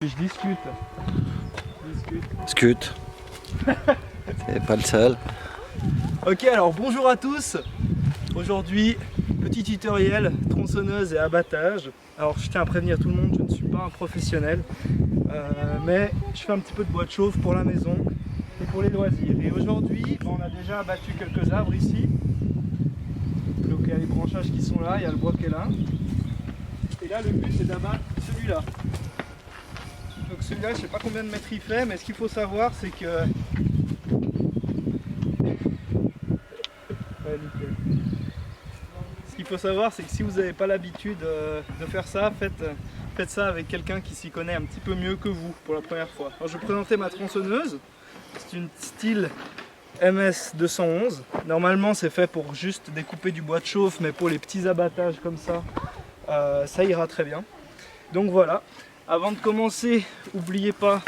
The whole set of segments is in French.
Je discute. Discute. C'est pas le seul. Ok, alors bonjour à tous. Aujourd'hui, petit tutoriel tronçonneuse et abattage. Alors je tiens à prévenir tout le monde, je ne suis pas un professionnel, mais je fais un petit peu de bois de chauffe pour la maison et pour les loisirs. Et aujourd'hui, on a déjà abattu quelques arbres ici. Donc il y a les branchages qui sont là, il y a le bois qui est là. Et là, le but c'est d'abattre celui-là. Donc celui-là, je sais pas combien de mètres il fait, mais ce qu'il faut savoir, c'est que... Ouais, nickel. Ce qu'il faut savoir, c'est que si vous n'avez pas l'habitude de faire ça, faites ça avec quelqu'un qui s'y connaît un petit peu mieux que vous pour la première fois. Alors, je vais présenter ma tronçonneuse. C'est une Stihl MS 211. Normalement, c'est fait pour juste découper du bois de chauffe, mais pour les petits abattages comme ça, ça ira très bien. Donc voilà. Avant de commencer, n'oubliez pas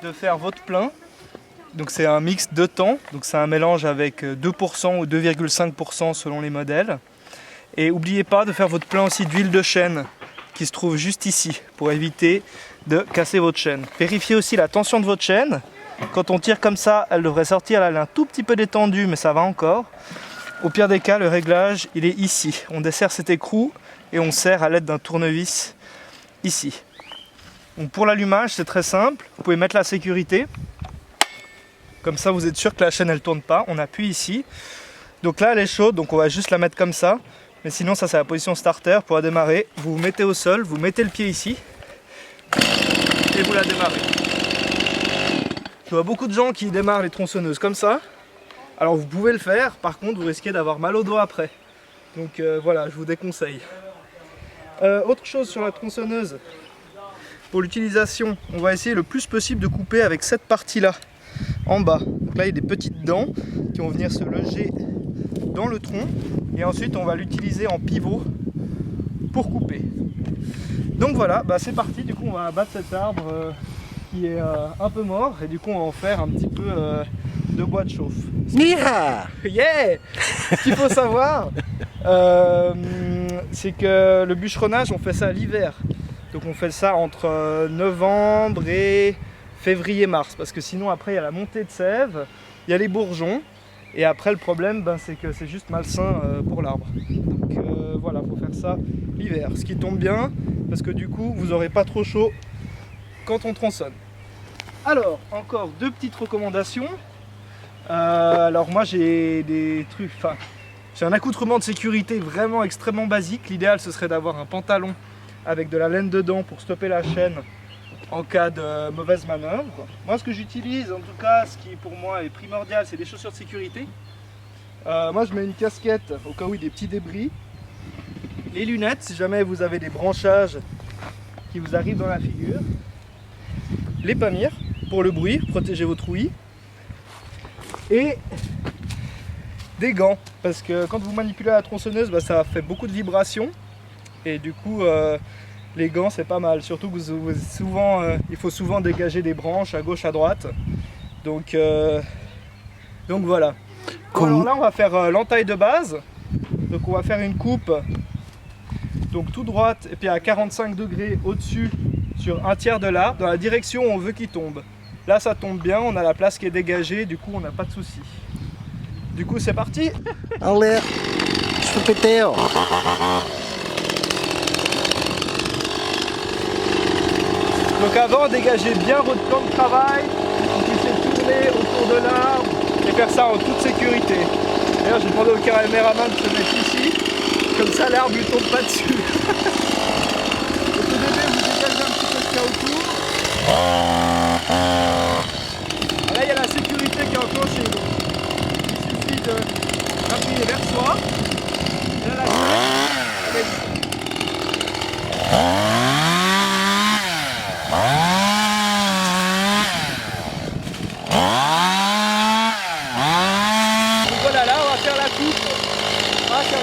de faire votre plein. Donc c'est un mix de temps, donc c'est un mélange avec 2% ou 2,5% selon les modèles. Et n'oubliez pas de faire votre plein aussi d'huile de chêne qui se trouve juste ici pour éviter de casser votre chaîne. Vérifiez aussi la tension de votre chaîne. Quand on tire comme ça, elle devrait sortir, elle est un tout petit peu détendue, mais ça va encore. Au pire des cas, le réglage, il est ici. On dessert cet écrou et on serre à l'aide d'un tournevis ici. Donc pour l'allumage, c'est très simple. Vous pouvez mettre la sécurité. Comme ça, vous êtes sûr que la chaîne elle tourne pas. On appuie ici. Donc là, elle est chaude, donc on va juste la mettre comme ça. Mais sinon, ça c'est la position starter. Pour la démarrer, vous vous mettez au sol, vous mettez le pied ici et vous la démarrez. Je vois beaucoup de gens qui démarrent les tronçonneuses comme ça. Alors vous pouvez le faire. Par contre, vous risquez d'avoir mal au doigt après. Donc voilà, je vous déconseille. Autre chose sur la tronçonneuse. Pour l'utilisation, on va essayer le plus possible de couper avec cette partie-là, en bas. Donc là, il y a des petites dents qui vont venir se loger dans le tronc. Et ensuite, on va l'utiliser en pivot pour couper. Donc voilà, c'est parti. Du coup, on va abattre cet arbre qui est un peu mort. Et du coup, on va en faire un petit peu de bois de chauffe. Nia! Yeah! Ce qu'il faut savoir, c'est que le bûcheronnage, on fait ça l'hiver. Donc on fait ça entre novembre et février-mars, parce que sinon après il y a la montée de sève, il y a les bourgeons, et après le problème c'est que c'est juste malsain pour l'arbre. Donc voilà, il faut faire ça l'hiver, ce qui tombe bien, parce que du coup vous n'aurez pas trop chaud quand on tronçonne. Alors, encore deux petites recommandations. Alors moi j'ai des trucs, j'ai un accoutrement de sécurité vraiment extrêmement basique. L'idéal ce serait d'avoir un pantalon avec de la laine dedans pour stopper la chaîne en cas de mauvaise manœuvre. Moi ce que j'utilise, en tout cas ce qui pour moi est primordial, c'est des chaussures de sécurité. Moi je mets une casquette au cas où il y a des petits débris, les lunettes si jamais vous avez des branchages qui vous arrivent dans la figure, les pamirs pour le bruit, protéger votre ouïe, et des gants, parce que quand vous manipulez la tronçonneuse, ça fait beaucoup de vibrations. Et du coup, les gants c'est pas mal, surtout que il faut souvent dégager des branches à gauche, à droite. Donc voilà. Alors là, on va faire l'entaille de base. Donc on va faire une coupe donc tout droite et puis à 45 degrés au-dessus sur un tiers de l'arbre, dans la direction où on veut qu'il tombe. Là, ça tombe bien, on a la place qui est dégagée, du coup, on n'a pas de souci. Du coup, c'est parti. Allez, je fais péter. Donc avant, dégagez bien votre plan de travail, vous puissiez tourner autour de l'arbre et faire ça en toute sécurité. D'ailleurs, j'ai demandé au caméraman de se mettre ici, comme ça l'arbre ne tombe pas dessus. Au tout début, vous dégagez un petit peu ce qu'il y a autour. Là, il y a la sécurité qui est enclenchée. Donc, il suffit d'appuyer vers soi. Et là, avec... Voilà, là on va faire la coupe à 45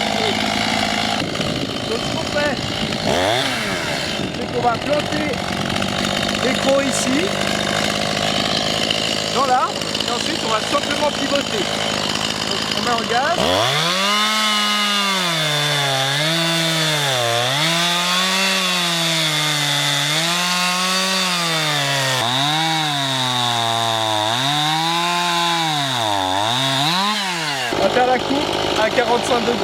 degrés. Donc ce qu'on fait, c'est qu'on va planter l'écrou ici, dans l'arbre, et ensuite on va simplement pivoter. Donc on met en gaz. va faire la coupe à 45 degrés.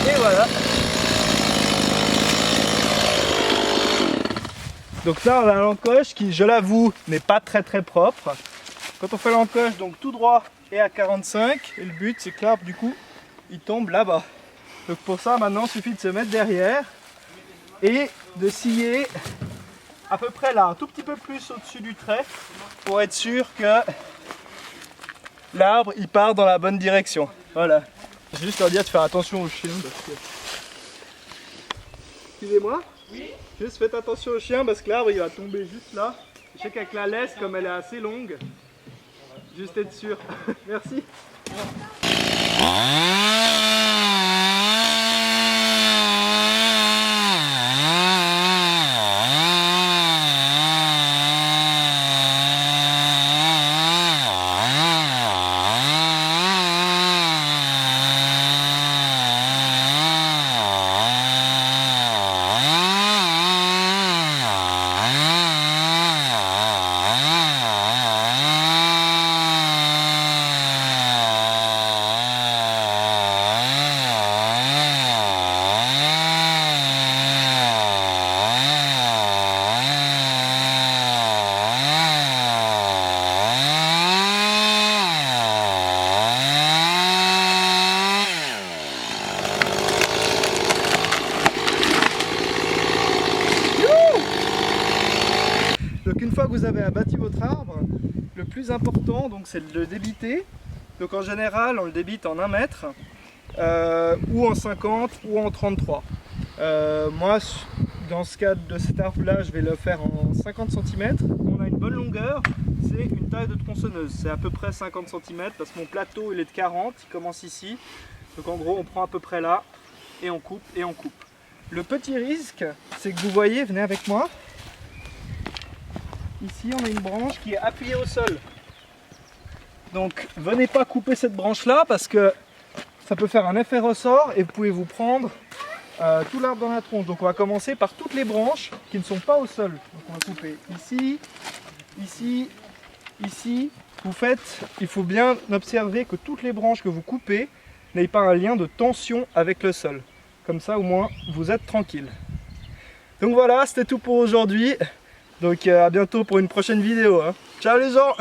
Et voilà. Donc là on a l'encoche qui, je l'avoue, n'est pas très propre. Quand on fait l'encoche, donc tout droit et à 45, et le but c'est que l'arbre du coup il tombe là-bas. Donc pour ça maintenant il suffit de se mettre derrière et de scier à peu près là, un tout petit peu plus au-dessus du trait pour être sûr que l'arbre il part dans la bonne direction. Voilà. Je vais juste leur dire de faire attention aux chiens parce que... Excusez-moi. Oui. Juste faites attention aux chiens parce que l'arbre il va tomber juste là. Je sais qu'avec la laisse, comme elle est assez longue, juste être sûr. Merci. Donc une fois que vous avez abattu votre arbre, le plus important c'est de le débiter. Donc en général on le débite en 1 mètre, ou en 50 ou en 33. Moi dans ce cas de cet arbre là je vais le faire en 50 cm. On a une bonne longueur, c'est une taille de tronçonneuse, c'est à peu près 50 cm parce que mon plateau il est de 40, il commence ici. Donc en gros on prend à peu près là et on coupe et on coupe. Le petit risque c'est que vous voyez, venez avec moi. Ici on a une branche qui est appuyée au sol. Donc venez pas couper cette branche là parce que ça peut faire un effet ressort et vous pouvez vous prendre tout l'arbre dans la tronche. Donc on va commencer par toutes les branches qui ne sont pas au sol. Donc on va couper ici, ici, ici. Il faut bien observer que toutes les branches que vous coupez n'aient pas un lien de tension avec le sol. Comme ça au moins vous êtes tranquille. Donc voilà, c'était tout pour aujourd'hui. Donc à bientôt pour une prochaine vidéo. Ciao les gens!